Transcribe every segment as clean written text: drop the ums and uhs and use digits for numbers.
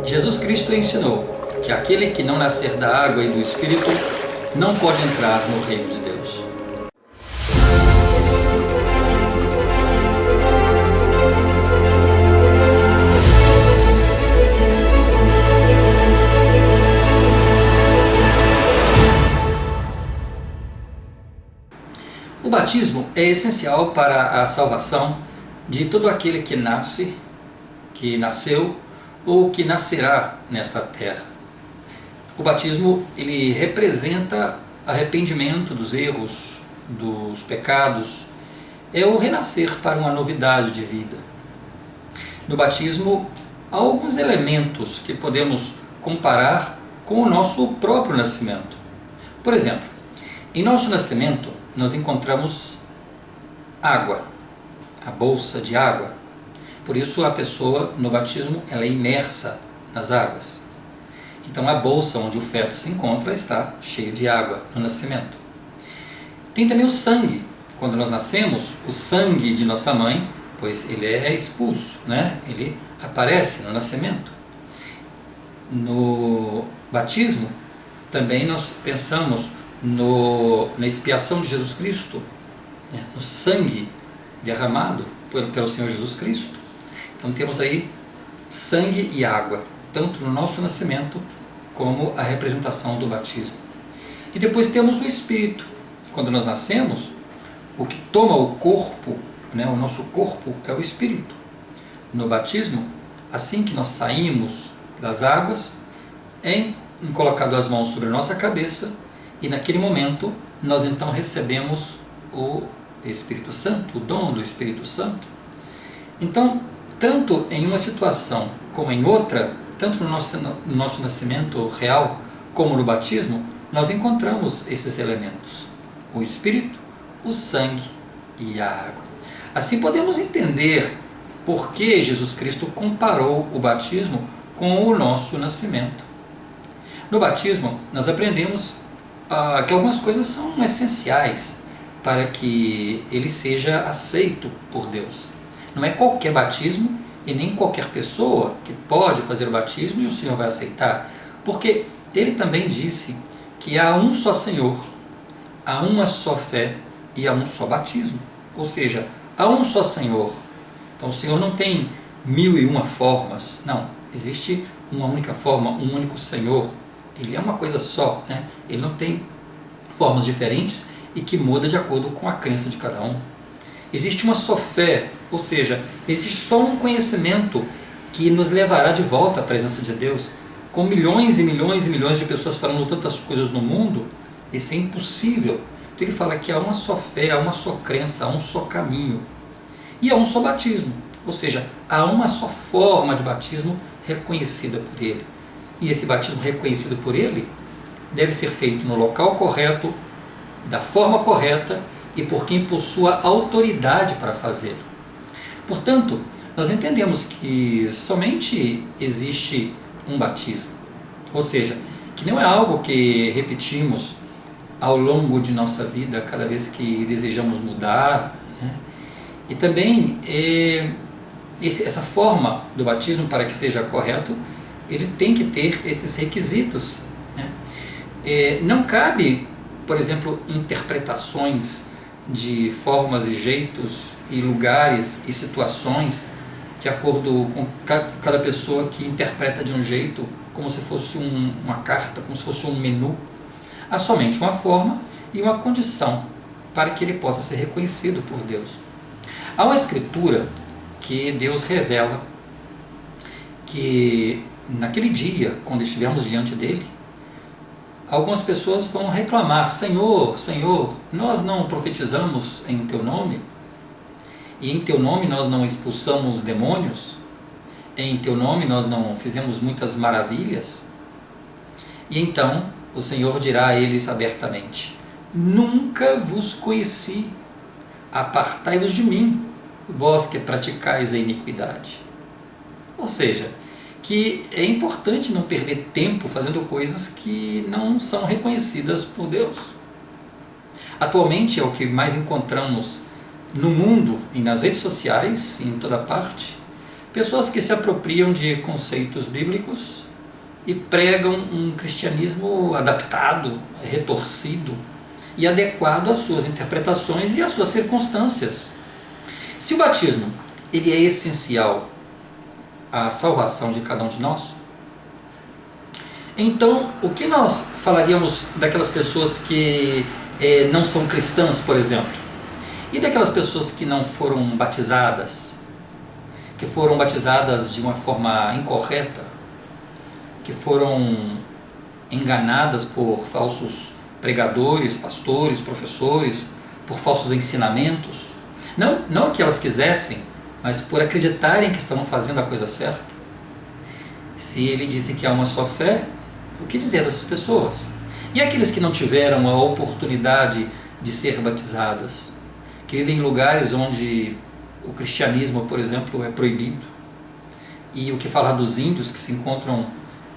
Jesus Cristo ensinou que aquele que não nascer da água e do Espírito não pode entrar no reino de Deus. O batismo é essencial para a salvação de todo aquele que nasce, que nasceu ou que nascerá nesta terra. O batismo, ele representa arrependimento dos erros, dos pecados, é o renascer para uma novidade de vida. No batismo, há alguns elementos que podemos comparar com o nosso próprio nascimento. Por exemplo, em nosso nascimento, nós encontramos água, a bolsa de água. Por isso a pessoa no batismo ela é imersa nas águas. Então a bolsa onde o feto se encontra está cheia de água no nascimento. Tem também o sangue. Quando nós nascemos, o sangue de nossa mãe, pois ele é expulso, né? Ele aparece no nascimento. No batismo, também nós pensamos na expiação de Jesus Cristo, né? No sangue derramado pelo Senhor Jesus Cristo. Então temos aí sangue e água, tanto no nosso nascimento como a representação do batismo. E depois temos o Espírito. Quando nós nascemos, o que toma o corpo, né, o nosso corpo é o Espírito. No batismo, assim que nós saímos das águas, é colocado as mãos sobre a nossa cabeça e naquele momento nós então recebemos o Espírito Santo, o dom do Espírito Santo. Então, tanto em uma situação como em outra, tanto no nosso nascimento real como no batismo, nós encontramos esses elementos: o Espírito, o sangue e a água. Assim podemos entender por que Jesus Cristo comparou o batismo com o nosso nascimento. No batismo, nós aprendemos que algumas coisas são essenciais para que ele seja aceito por Deus. Não é qualquer batismo e nem qualquer pessoa que pode fazer o batismo e o Senhor vai aceitar, porque ele também disse que há um só Senhor, há uma só fé e há um só batismo. Ou seja, há um só Senhor. Então o Senhor não tem 1001 formas, não. Existe uma única forma, um único Senhor. Ele é uma coisa só, né? Ele não tem formas diferentes e que muda de acordo com a crença de cada um. Existe uma só fé, ou seja, existe só um conhecimento que nos levará de volta à presença de Deus. Com milhões e milhões e milhões de pessoas falando tantas coisas no mundo, isso é impossível. Então ele fala que há uma só fé, há uma só crença, há um só caminho. E há um só batismo, ou seja, há uma só forma de batismo reconhecida por ele. E esse batismo reconhecido por ele deve ser feito no local correto, da forma correta e por quem possua autoridade para fazê-lo. Portanto, nós entendemos que somente existe um batismo, ou seja, que não é algo que repetimos ao longo de nossa vida cada vez que desejamos mudar, né? E também essa forma do batismo, para que seja correto, ele tem que ter esses requisitos, né? Não cabe, por exemplo, interpretações de formas e jeitos e lugares e situações de acordo com cada pessoa que interpreta de um jeito, como se fosse uma carta, como se fosse um menu. Há somente uma forma e uma condição para que ele possa ser reconhecido por Deus. Há uma escritura que Deus revela que naquele dia, quando estivermos diante dele, algumas pessoas vão reclamar: Senhor, Senhor, nós não profetizamos em teu nome? E em teu nome nós não expulsamos demônios? Em teu nome nós não fizemos muitas maravilhas? E então o Senhor dirá a eles abertamente: nunca vos conheci, apartai-vos de mim, vós que praticais a iniquidade. Ou seja, que é importante não perder tempo fazendo coisas que não são reconhecidas por Deus. Atualmente é o que mais encontramos no mundo e nas redes sociais, em toda parte, Pessoas que se apropriam de conceitos bíblicos e pregam um cristianismo adaptado, retorcido e adequado às suas interpretações e às suas circunstâncias. Se o batismo ele é essencial à salvação de cada um de nós, então o que nós falaríamos daquelas pessoas que não são cristãs, por exemplo? E daquelas pessoas que não foram batizadas, que foram batizadas de uma forma incorreta, que foram enganadas por falsos pregadores, pastores, professores, por falsos ensinamentos? Não que elas quisessem, mas por acreditarem que estavam fazendo a coisa certa. Se ele disse que há uma só fé, o que dizer dessas pessoas? E aqueles que não tiveram a oportunidade de ser batizadas, que vivem em lugares onde o cristianismo, por exemplo, é proibido? E o que falar dos índios que se encontram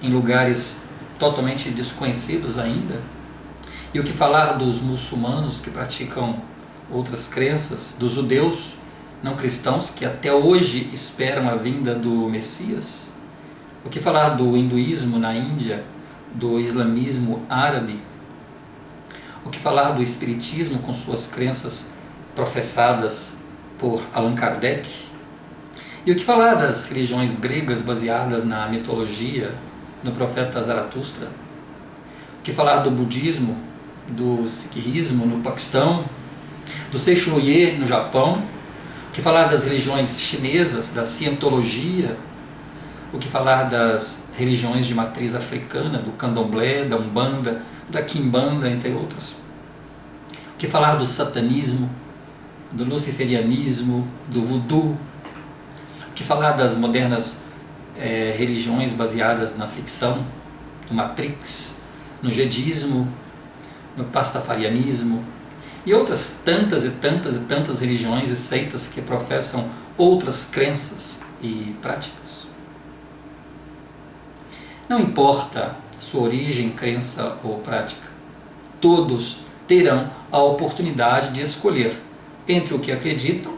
em lugares totalmente desconhecidos ainda? E o que falar dos muçulmanos que praticam outras crenças, dos judeus não cristãos que até hoje esperam a vinda do Messias? O que falar do hinduísmo na Índia, do islamismo árabe? O que falar do espiritismo com suas crenças professadas por Allan Kardec? E o que falar das religiões gregas baseadas na mitologia, no profeta Zaratustra? O que falar do budismo, do sikhismo no Paquistão, do Seichunoye no Japão? O que falar das religiões chinesas, da cientologia? O que falar das religiões de matriz africana, do candomblé, da umbanda, da quimbanda, entre outras? O que falar do satanismo, do luciferianismo, do voodoo? O que falar das modernas religiões baseadas na ficção, do Matrix, no jedismo, no pastafarianismo e outras tantas e tantas e tantas religiões e seitas que professam outras crenças e práticas? Não importa sua origem, crença ou prática, todos terão a oportunidade de escolher entre o que acreditam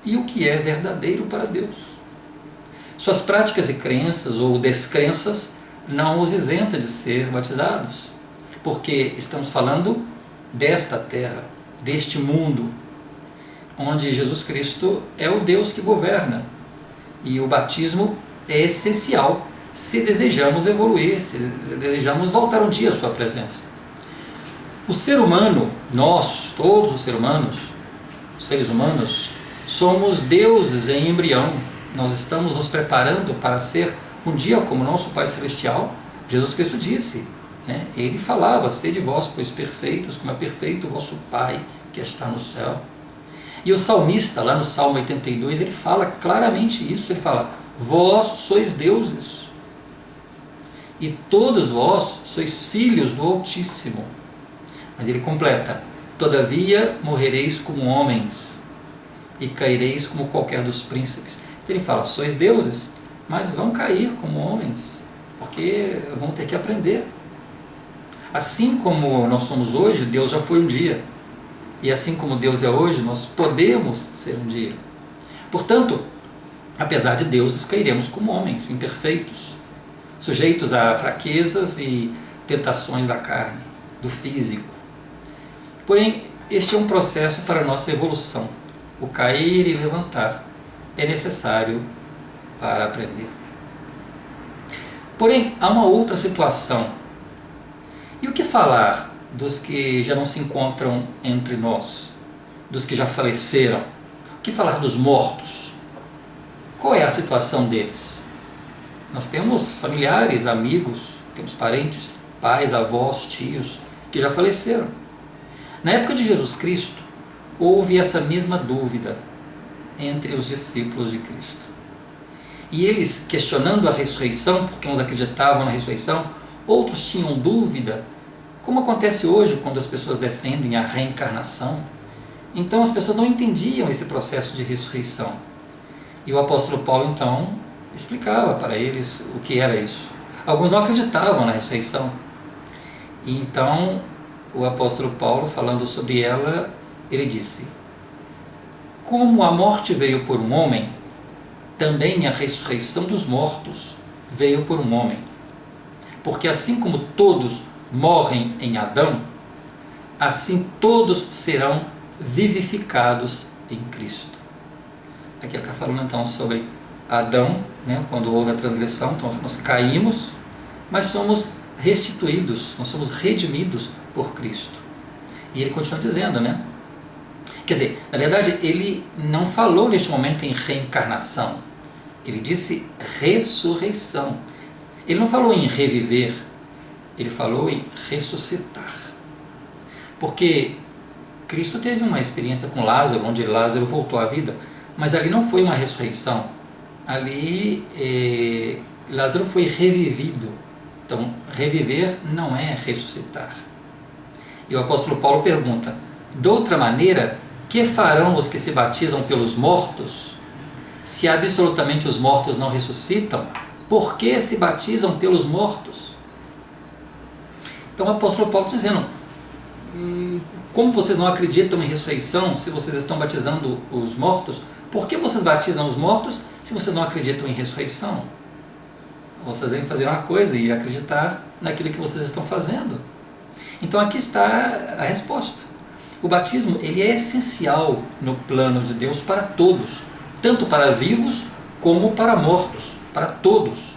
e o que é verdadeiro para Deus. Suas práticas e crenças ou descrenças não os isenta de ser batizados, porque estamos falando desta terra, deste mundo, onde Jesus Cristo é o Deus que governa, e o batismo é essencial se desejamos evoluir, se desejamos voltar um dia à sua presença. O ser humano, nós, todos os seres humanos, somos deuses em embrião. Nós estamos nos preparando para ser um dia como nosso Pai Celestial. Jesus Cristo disse, né? Ele falava: sede vós, pois perfeitos, como é perfeito o vosso Pai que está no céu. E o salmista, lá no Salmo 82, ele fala claramente isso. Ele fala: vós sois deuses, e todos vós sois filhos do Altíssimo. Mas ele completa: todavia morrereis como homens, e caireis como qualquer dos príncipes. Então ele fala: sois deuses, mas vão cair como homens, porque vão ter que aprender. Assim como nós somos hoje, Deus já foi um dia. E assim como Deus é hoje, nós podemos ser um dia. Portanto, apesar de deuses, cairemos como homens, imperfeitos, sujeitos a fraquezas e tentações da carne, do físico. Porém, este é um processo para a nossa evolução. O cair e levantar é necessário para aprender. Porém, há uma outra situação. E o que falar dos que já não se encontram entre nós, dos que já faleceram? O que falar dos mortos? Qual é a situação deles? Nós temos familiares, amigos, temos parentes, pais, avós, tios, que já faleceram. Na época de Jesus Cristo, houve essa mesma dúvida entre os discípulos de Cristo. E eles, questionando a ressurreição, porque uns acreditavam na ressurreição, outros tinham dúvida, como acontece hoje quando as pessoas defendem a reencarnação. Então as pessoas não entendiam esse processo de ressurreição. E o apóstolo Paulo, então, explicava para eles o que era isso. Alguns não acreditavam na ressurreição. E então o apóstolo Paulo, falando sobre ela, ele disse: como a morte veio por um homem, também a ressurreição dos mortos veio por um homem. Porque assim como todos morrem em Adão, assim todos serão vivificados em Cristo. Aqui ele está falando então sobre Adão, né, quando houve a transgressão, então nós caímos, mas somos restituídos, nós somos redimidos por Cristo. E ele continua dizendo, né? Quer dizer, na verdade, ele não falou neste momento em reencarnação, ele disse ressurreição. Ele não falou em reviver, ele falou em ressuscitar. Porque Cristo teve uma experiência com Lázaro, onde Lázaro voltou à vida, mas ali não foi uma ressurreição. Ali Lázaro foi revivido. Então, reviver não é ressuscitar. E o apóstolo Paulo pergunta: de outra maneira, que farão os que se batizam pelos mortos? Se absolutamente os mortos não ressuscitam, por que se batizam pelos mortos? Então o apóstolo Paulo está dizendo: como vocês não acreditam em ressurreição, se vocês estão batizando os mortos, por que vocês batizam os mortos se vocês não acreditam em ressurreição? Vocês devem fazer uma coisa e acreditar naquilo que vocês estão fazendo. Então aqui está a resposta. O batismo ele é essencial no plano de Deus para todos, tanto para vivos como para mortos, para todos.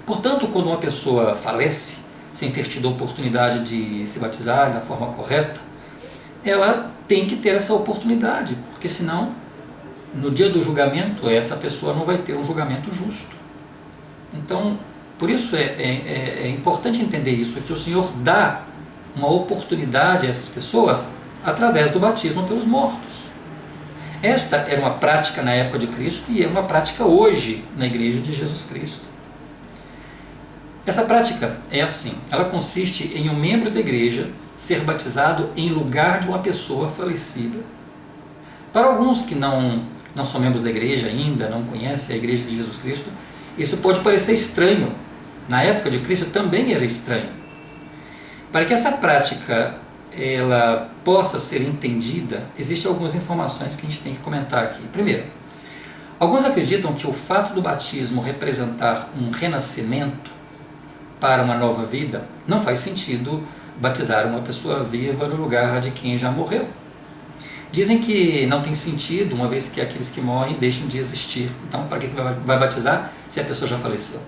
Portanto, quando uma pessoa falece, sem ter tido a oportunidade de se batizar da forma correta, ela tem que ter essa oportunidade, porque senão, no dia do julgamento, essa pessoa não vai ter um julgamento justo. Então, por isso é importante entender isso, que o Senhor dá uma oportunidade a essas pessoas através do batismo pelos mortos. Esta era uma prática na época de Cristo e é uma prática hoje na Igreja de Jesus Cristo. Essa prática é assim, ela consiste em um membro da igreja ser batizado em lugar de uma pessoa falecida. Para alguns que não são membros da igreja ainda, não conhecem a Igreja de Jesus Cristo, isso pode parecer estranho. Na época de Cristo também era estranho. Para que essa prática ela possa ser entendida, existem algumas informações que a gente tem que comentar aqui. Primeiro, alguns acreditam que o fato do batismo representar um renascimento para uma nova vida, não faz sentido batizar uma pessoa viva no lugar de quem já morreu. Dizem que não tem sentido, uma vez que aqueles que morrem deixam de existir. Então, para que vai batizar se a pessoa já faleceu?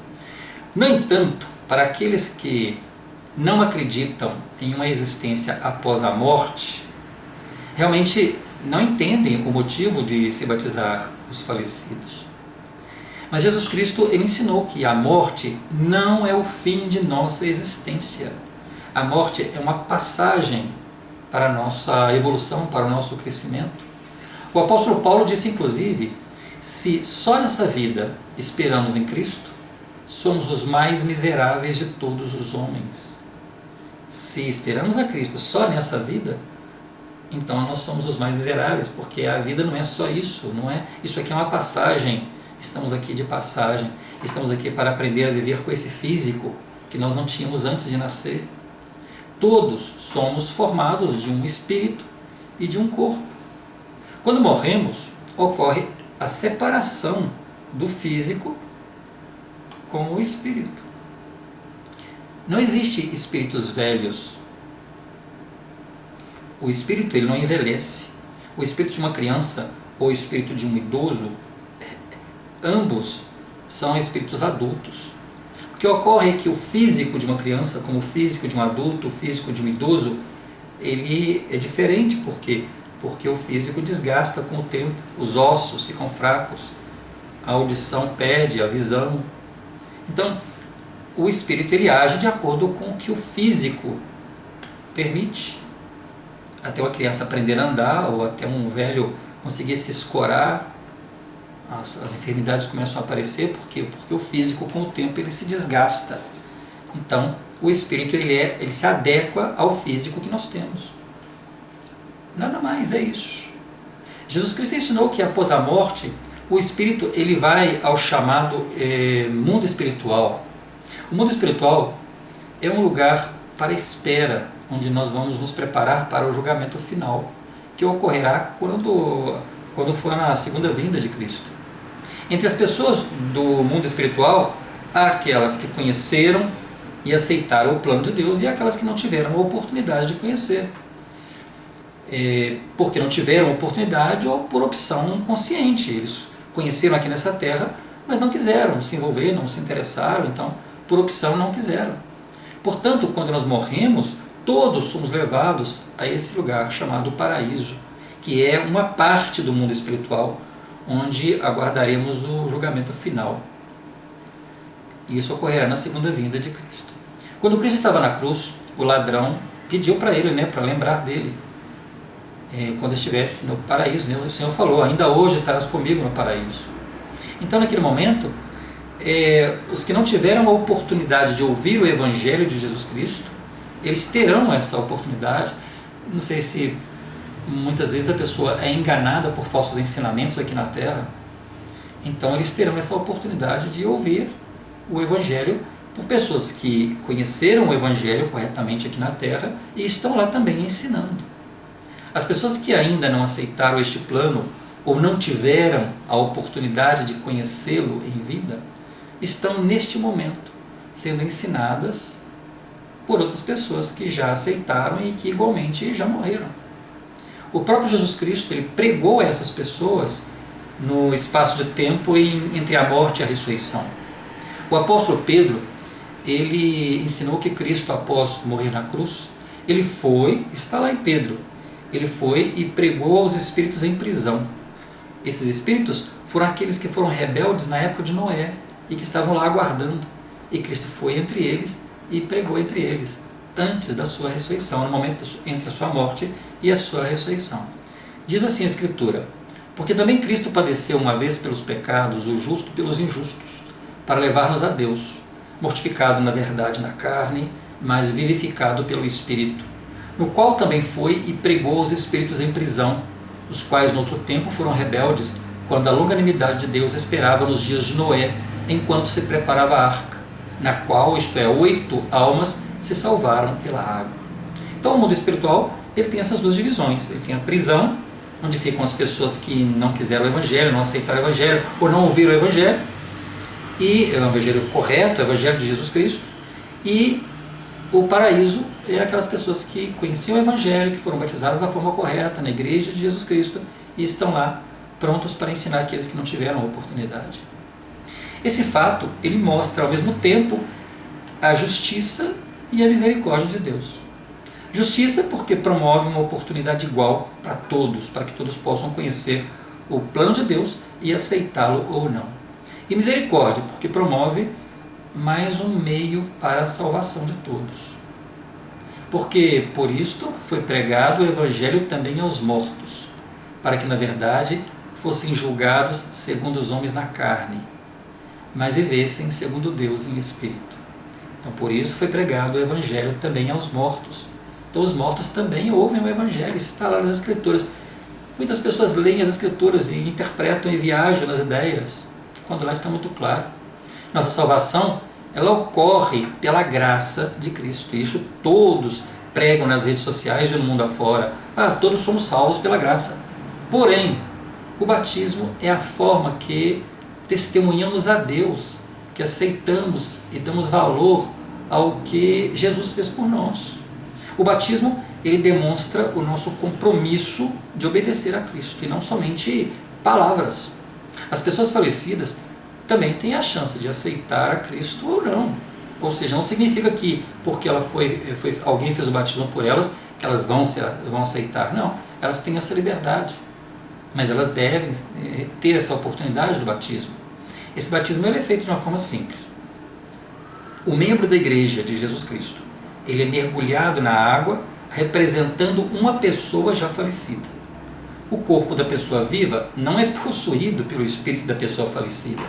No entanto, para aqueles que não acreditam em uma existência após a morte, realmente não entendem o motivo de se batizar os falecidos. Mas Jesus Cristo ele ensinou que a morte não é o fim de nossa existência. A morte é uma passagem para a nossa evolução, para o nosso crescimento. O apóstolo Paulo disse, inclusive, se só nessa vida esperamos em Cristo, somos os mais miseráveis de todos os homens. Se esperamos a Cristo só nessa vida, então nós somos os mais miseráveis, porque a vida não é só isso, não é? Isso aqui é uma passagem, estamos aqui de passagem, estamos aqui para aprender a viver com esse físico que nós não tínhamos antes de nascer. Todos somos formados de um espírito e de um corpo. Quando morremos, ocorre a separação do físico com o espírito. Não existe espíritos velhos. O espírito ele não envelhece. O espírito de uma criança ou o espírito de um idoso, ambos são espíritos adultos. O que ocorre é que o físico de uma criança, como o físico de um adulto, o físico de um idoso, ele é diferente. Por quê? Porque o físico desgasta com o tempo, os ossos ficam fracos, a audição perde, a visão. Então, o espírito ele age de acordo com o que o físico permite. Até uma criança aprender a andar, ou até um velho conseguir se escorar, as enfermidades começam a aparecer. Por quê? Porque o físico com o tempo ele se desgasta. Então o espírito ele se adequa ao físico que nós temos. Nada mais, é isso. Jesus Cristo ensinou que após a morte o espírito ele vai ao chamado mundo espiritual. O mundo espiritual é um lugar para espera, onde nós vamos nos preparar para o julgamento final, que ocorrerá quando for na segunda vinda de Cristo. Entre as pessoas do mundo espiritual, há aquelas que conheceram e aceitaram o plano de Deus e há aquelas que não tiveram a oportunidade de conhecer. Porque não tiveram oportunidade ou por opção consciente. Eles conheceram aqui nessa terra, mas não quiseram se envolver, não se interessaram, então por opção não quiseram. Portanto, quando nós morremos, todos somos levados a esse lugar chamado paraíso, que é uma parte do mundo espiritual, onde aguardaremos o julgamento final. Isso ocorrerá na segunda vinda de Cristo. Quando Cristo estava na cruz, o ladrão pediu para ele, para lembrar dele, quando estivesse no paraíso. O Senhor falou: ainda hoje estarás comigo no paraíso. Então, naquele momento, os que não tiveram a oportunidade de ouvir o Evangelho de Jesus Cristo, eles terão essa oportunidade. Não sei se muitas vezes a pessoa é enganada por falsos ensinamentos aqui na Terra, então eles terão essa oportunidade de ouvir o Evangelho por pessoas que conheceram o Evangelho corretamente aqui na Terra e estão lá também ensinando. As pessoas que ainda não aceitaram este plano ou não tiveram a oportunidade de conhecê-lo em vida, estão neste momento sendo ensinadas por outras pessoas que já aceitaram e que igualmente já morreram. O próprio Jesus Cristo, ele pregou a essas pessoas no espaço de tempo entre a morte e a ressurreição. O apóstolo Pedro, ele ensinou que Cristo, após morrer na cruz, ele foi, está lá em Pedro, ele foi e pregou aos espíritos em prisão. Esses espíritos foram aqueles que foram rebeldes na época de Noé e que estavam lá aguardando. E Cristo foi entre eles e pregou entre eles, antes da sua ressurreição, no momento entre a sua morte e a sua ressurreição. Diz assim a Escritura: porque também Cristo padeceu uma vez pelos pecados, o justo pelos injustos, para levar-nos a Deus, mortificado na verdade na carne, mas vivificado pelo Espírito, no qual também foi e pregou aos espíritos em prisão, os quais no outro tempo foram rebeldes, quando a longanimidade de Deus esperava nos dias de Noé, enquanto se preparava a arca, na qual, isto é, 8 almas se salvaram pela água. Então o mundo espiritual, ele tem essas duas divisões. Ele tem a prisão, onde ficam as pessoas que não quiseram o Evangelho, não aceitaram o Evangelho, ou não ouviram o Evangelho, e o Evangelho correto, o Evangelho de Jesus Cristo. E o paraíso é aquelas pessoas que conheciam o Evangelho, que foram batizadas da forma correta, na igreja de Jesus Cristo, e estão lá prontos para ensinar aqueles que não tiveram a oportunidade. Esse fato, ele mostra ao mesmo tempo a justiça e a misericórdia de Deus. Justiça porque promove uma oportunidade igual para todos, para que todos possam conhecer o plano de Deus e aceitá-lo ou não. E misericórdia porque promove mais um meio para a salvação de todos. Porque por isto foi pregado o Evangelho também aos mortos, para que na verdade fossem julgados segundo os homens na carne, mas vivessem segundo Deus em espírito. Então por isso foi pregado o Evangelho também aos mortos. Então os mortos também ouvem o Evangelho, isso está lá nas Escrituras. Muitas pessoas leem as Escrituras e interpretam e viajam nas ideias, quando lá está muito claro. Nossa salvação, ela ocorre pela graça de Cristo. Isso todos pregam nas redes sociais e no mundo afora. Todos somos salvos pela graça. Porém, o batismo é a forma que testemunhamos a Deus, que aceitamos e damos valor ao que Jesus fez por nós. O batismo, ele demonstra o nosso compromisso de obedecer a Cristo, e não somente palavras. As pessoas falecidas também têm a chance de aceitar a Cristo ou não. Ou seja, não significa que porque alguém fez o batismo por elas, que elas vão aceitar. Não, elas têm essa liberdade. Mas elas devem ter essa oportunidade do batismo. Esse batismo ele é feito de uma forma simples. O membro da igreja de Jesus Cristo, ele é mergulhado na água, representando uma pessoa já falecida. O corpo da pessoa viva não é possuído pelo espírito da pessoa falecida.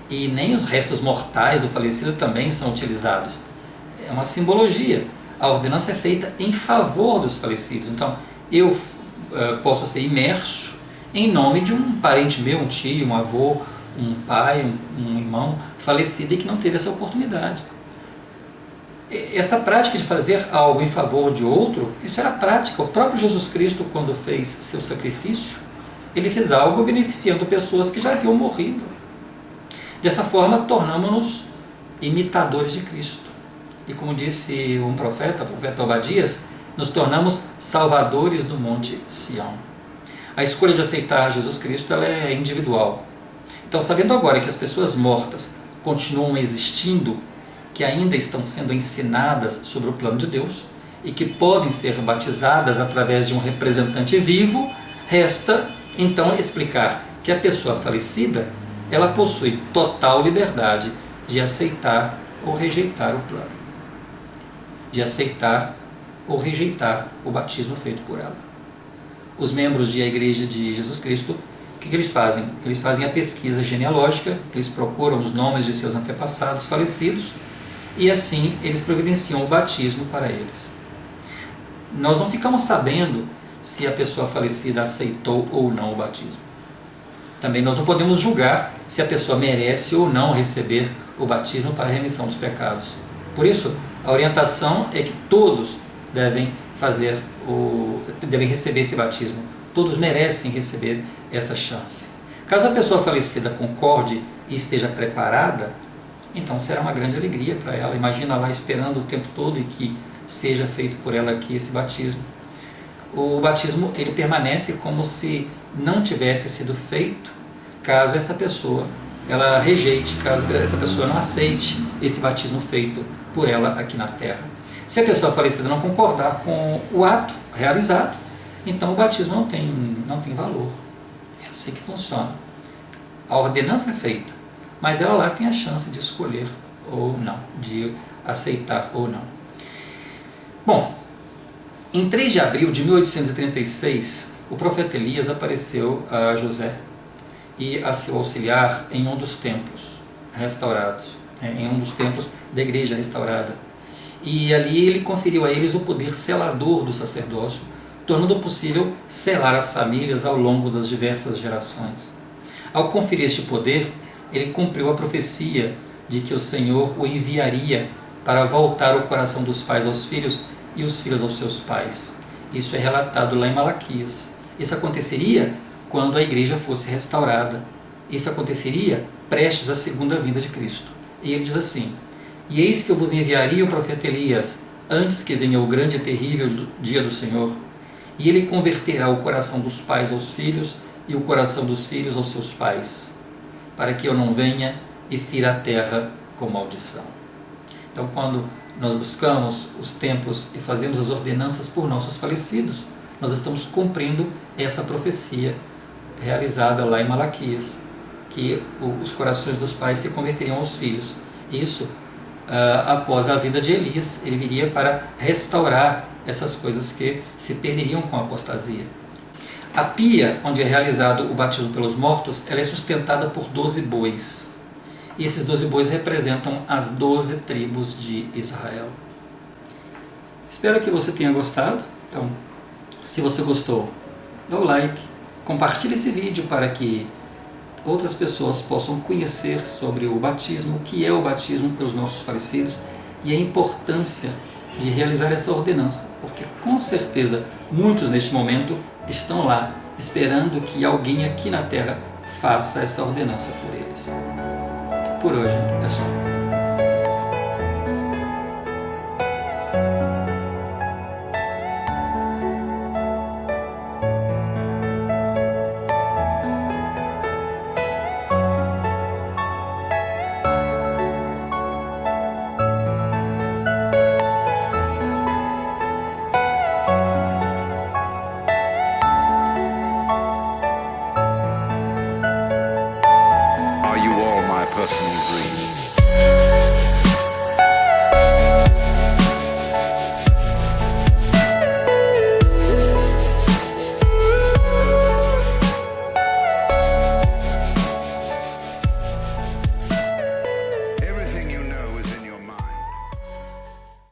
E nem os restos mortais do falecido também são utilizados. É uma simbologia. A ordenança é feita em favor dos falecidos. Então, eu posso ser imerso em nome de um parente meu, um tio, um avô, um pai, um irmão falecido e que não teve essa oportunidade. Essa prática de fazer algo em favor de outro, isso era prática. O próprio Jesus Cristo, quando fez seu sacrifício, ele fez algo beneficiando pessoas que já haviam morrido. Dessa forma, tornamos-nos imitadores de Cristo. E como disse um profeta, o profeta Obadias, nos tornamos salvadores do Monte Sião. A escolha de aceitar Jesus Cristo ela é individual. Então, sabendo agora que as pessoas mortas continuam existindo, que ainda estão sendo ensinadas sobre o plano de Deus e que podem ser batizadas através de um representante vivo, resta então explicar que a pessoa falecida ela possui total liberdade de aceitar ou rejeitar o plano, de aceitar ou rejeitar o batismo feito por ela. Os membros da Igreja de Jesus Cristo, o que eles fazem? Eles fazem a pesquisa genealógica, eles procuram os nomes de seus antepassados falecidos e assim eles providenciam o batismo para eles. Nós não ficamos sabendo se a pessoa falecida aceitou ou não o batismo. Também nós não podemos julgar se a pessoa merece ou não receber o batismo para a remissão dos pecados. Por isso, a orientação é que todos devem receber esse batismo. Todos merecem receber essa chance. Caso a pessoa falecida concorde e esteja preparada, então será uma grande alegria para ela. Imagina lá esperando o tempo todo e que seja feito por ela aqui esse batismo. O batismo ele permanece como se não tivesse sido feito caso essa pessoa ela rejeite, caso essa pessoa não aceite esse batismo feito por ela aqui na terra. Se a pessoa falecida não concordar com o ato realizado, então o batismo não tem valor. É assim que funciona. A ordenança é feita, mas ela lá tem a chance de escolher ou não, de aceitar ou não. Bom, em 3 de abril de 1836, o profeta Elias apareceu a José e a seu auxiliar em um dos templos restaurados, em um dos templos da igreja restaurada. E ali ele conferiu a eles o poder selador do sacerdócio, tornando possível selar as famílias ao longo das diversas gerações. Ao conferir este poder, ele cumpriu a profecia de que o Senhor o enviaria para voltar o coração dos pais aos filhos e os filhos aos seus pais. Isso é relatado lá em Malaquias. Isso aconteceria quando a igreja fosse restaurada. Isso aconteceria prestes à segunda vinda de Cristo. E ele diz assim: e eis que eu vos enviaria o profeta Elias, antes que venha o grande e terrível dia do Senhor, e ele converterá o coração dos pais aos filhos e o coração dos filhos aos seus pais, para que eu não venha e fira a terra com maldição. Então, quando nós buscamos os templos e fazemos as ordenanças por nossos falecidos, nós estamos cumprindo essa profecia realizada lá em Malaquias, que os corações dos pais se converteriam aos filhos. Isso após a vinda de Elias, ele viria para restaurar essas coisas que se perderiam com a apostasia. A pia onde é realizado o batismo pelos mortos, ela é sustentada por 12 bois. E esses 12 bois representam as 12 tribos de Israel. Espero que você tenha gostado. Então, se você gostou, dá o like, compartilhe esse vídeo para que outras pessoas possam conhecer sobre o batismo, o que é o batismo pelos nossos falecidos e a importância de realizar essa ordenança, porque com certeza muitos neste momento estão lá esperando que alguém aqui na terra faça essa ordenança por eles. Por hoje é só.